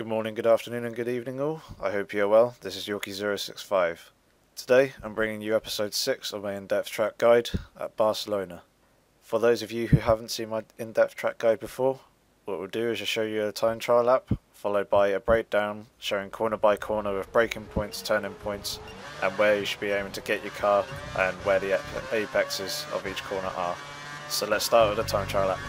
Good morning, good afternoon and good evening all. I hope you're well. This is Yorkie065. Today I'm bringing you episode 6 of my in-depth track guide at Barcelona. For those of you who haven't seen my in-depth track guide before, what we'll do is just show you a time trial lap, followed by a breakdown showing corner by corner with braking points, turning points, and where you should be aiming to get your car and where the apexes of each corner are. So let's start with a time trial lap.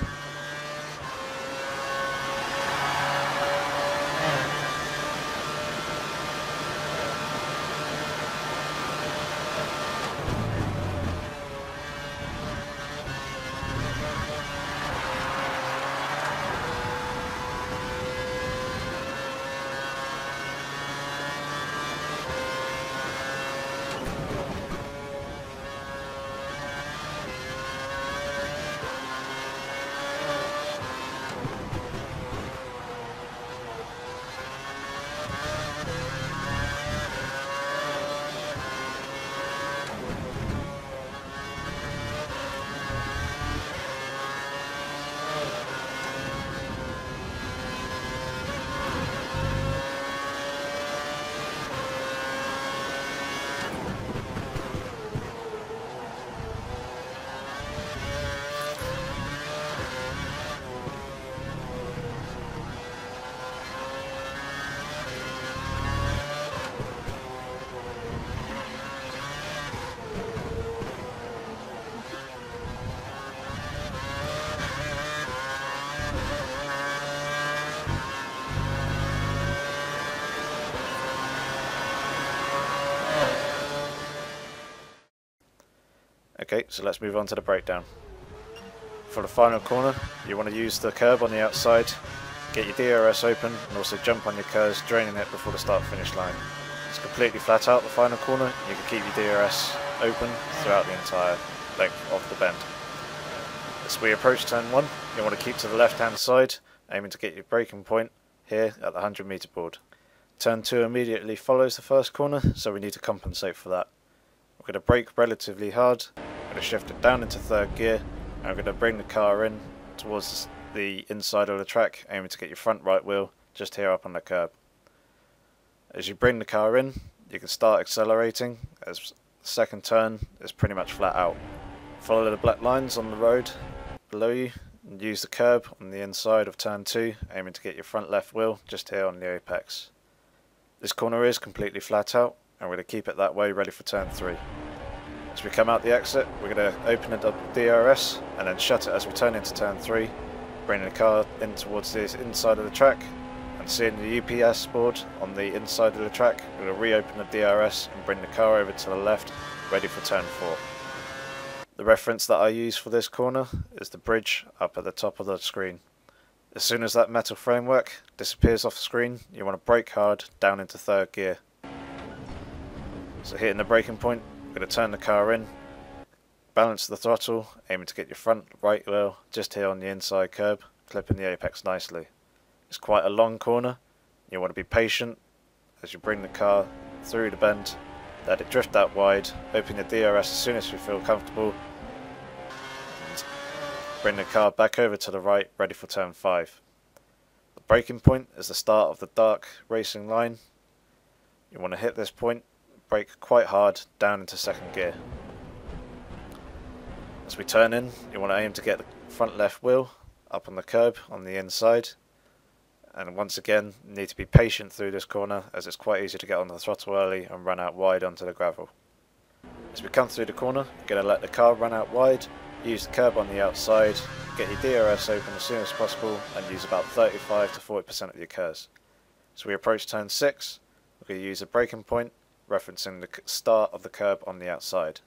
Okay, so let's move on to the breakdown. For the final corner, you want to use the curb on the outside, get your DRS open and also jump on your curves, draining it before the start-finish line. It's completely flat out the final corner, you can keep your DRS open throughout the entire length of the bend. As we approach turn 1, you want to keep to the left-hand side, aiming to get your braking point here at the 100 meter board. Turn 2 immediately follows the first corner, so we need to compensate for that. We're going to brake relatively hard. I'm going to shift it down into third gear and I'm going to bring the car in towards the inside of the track, aiming to get your front right wheel just here up on the curb. As you bring the car in, you can start accelerating as the second turn is pretty much flat out. Follow the black lines on the road below you and use the curb on the inside of turn 2, aiming to get your front left wheel just here on the apex. This corner is completely flat out and we're going to keep it that way ready for turn 3. As we come out the exit, we're going to open it up DRS and then shut it as we turn into turn 3, bringing the car in towards the inside of the track, and seeing the UPS board on the inside of the track, we're going to reopen the DRS and bring the car over to the left, ready for turn 4. The reference that I use for this corner is the bridge up at the top of the screen. As soon as that metal framework disappears off the screen, you want to brake hard down into third gear. So hitting the braking point, we're going to turn the car in, balance the throttle, aiming to get your front right wheel just here on the inside curb, clipping the apex nicely. It's quite a long corner, you want to be patient as you bring the car through the bend, let it drift out wide, open the DRS as soon as you feel comfortable, and bring the car back over to the right, ready for turn 5. The braking point is the start of the dark racing line. You want to hit this point, brake quite hard down into second gear. As we turn in, you want to aim to get the front left wheel up on the curb on the inside, and once again you need to be patient through this corner as it's quite easy to get on the throttle early and run out wide onto the gravel. As we come through the corner, you're going to let the car run out wide, use the curb on the outside, get your DRS open as soon as possible and use about 35 to 40% of your curves. As we approach turn 6, we're going to use a braking point referencing the start of the curb on the outside.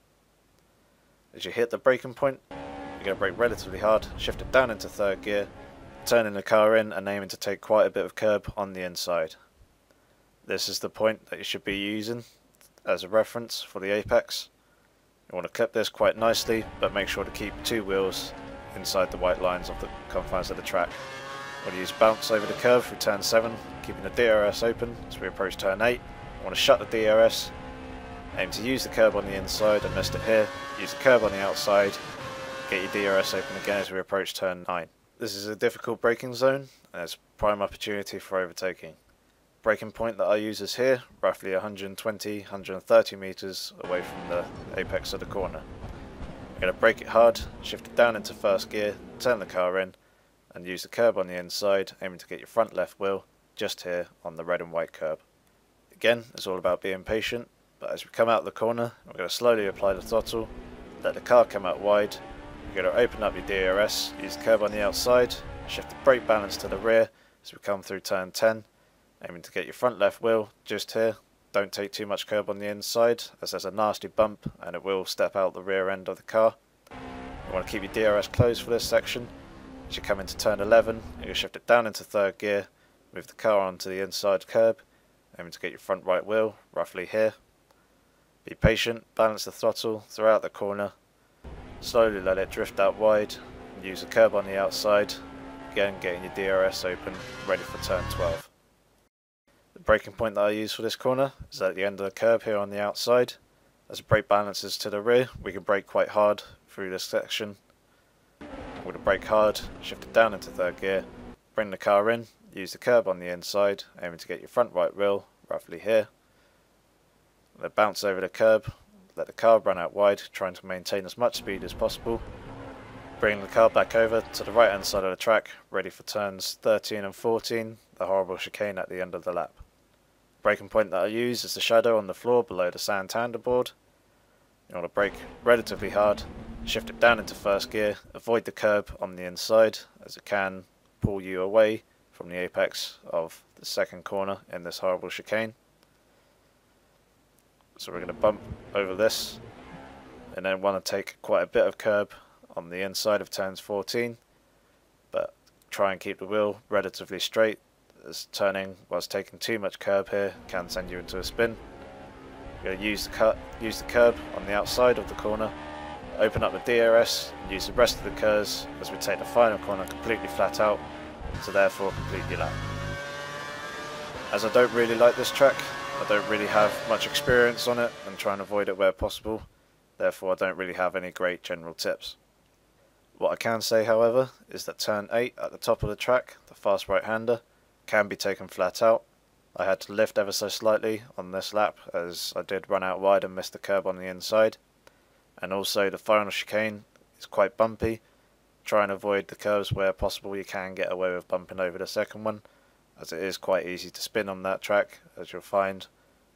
As you hit the braking point, you're going to brake relatively hard, shift it down into third gear, turning the car in and aiming to take quite a bit of curb on the inside. This is the point that you should be using as a reference for the apex. You want to clip this quite nicely, but make sure to keep 2 wheels inside the white lines of the confines of the track. You want to use bounce over the curve through turn 7, keeping the DRS open as we approach turn 8. You want to shut the DRS, aim to use the curb on the inside, I missed it here, use the curb on the outside, get your DRS open again as we approach turn 9. This is a difficult braking zone and it's prime opportunity for overtaking. braking point that I use is here, roughly 120, 130 meters away from the apex of the corner. I'm going to brake it hard, shift it down into first gear, turn the car in, and use the curb on the inside, aiming to get your front left wheel just here on the red and white curb. Again, it's all about being patient, but as we come out the corner, we're going to slowly apply the throttle, let the car come out wide. You're going to open up your DRS, use the curb on the outside, shift the brake balance to the rear as we come through turn 10, aiming to get your front left wheel just here. Don't take too much curb on the inside as there's a nasty bump and it will step out the rear end of the car. You want to keep your DRS closed for this section. As you come into turn 11, you're going to shift it down into third gear, move the car onto the inside curb, aiming to get your front right wheel roughly here. Be patient, balance the throttle throughout the corner, slowly let it drift out wide, and use the curb on the outside, again getting your DRS open, ready for turn 12. The braking point that I use for this corner is at the end of the curb here on the outside. As the brake balance is to the rear, we can brake quite hard through this section. I'm going to brake hard, shift it down into third gear, bring the car in, use the curb on the inside, aiming to get your front right wheel roughly here. Let it bounce over the curb, let the car run out wide, trying to maintain as much speed as possible. Bring the car back over to the right hand side of the track, ready for turns 13 and 14, the horrible chicane at the end of the lap. Braking point that I use is the shadow on the floor below the Santander board. You want to brake relatively hard, shift it down into first gear, avoid the curb on the inside as it can pull you away from the apex of the second corner in this horrible chicane. So we're going to bump over this and then want to take quite a bit of curb on the inside of turns 14, but try and keep the wheel relatively straight, as turning whilst taking too much curb here can send you into a spin. You're going to use the curb on the outside of the corner, open up the DRS, and use the rest of the curves as we take the final corner completely flat out, to therefore complete your lap. As I don't really like this track, I don't really have much experience on it and try and avoid it where possible, therefore I don't really have any great general tips. What I can say, however, is that turn 8 at the top of the track, the fast right-hander, can be taken flat out. I had to lift ever so slightly on this lap as I did run out wide and miss the curb on the inside. And also the final chicane is quite bumpy. Try and avoid the curves where possible. You can get away with bumping over the second one, as it is quite easy to spin on that track, as you'll find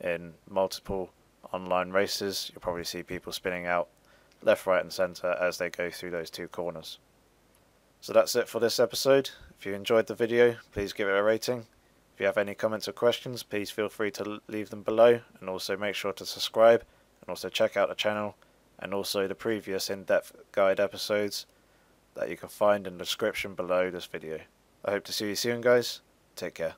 in multiple online races. You'll probably see people spinning out left, right and centre as they go through those two corners. So that's it for this episode. If you enjoyed the video, please give it a rating. If you have any comments or questions, please feel free to leave them below, and also make sure to subscribe and also check out the channel and also the previous in-depth guide episodes that you can find in the description below this video. I hope to see you soon, guys. Take care.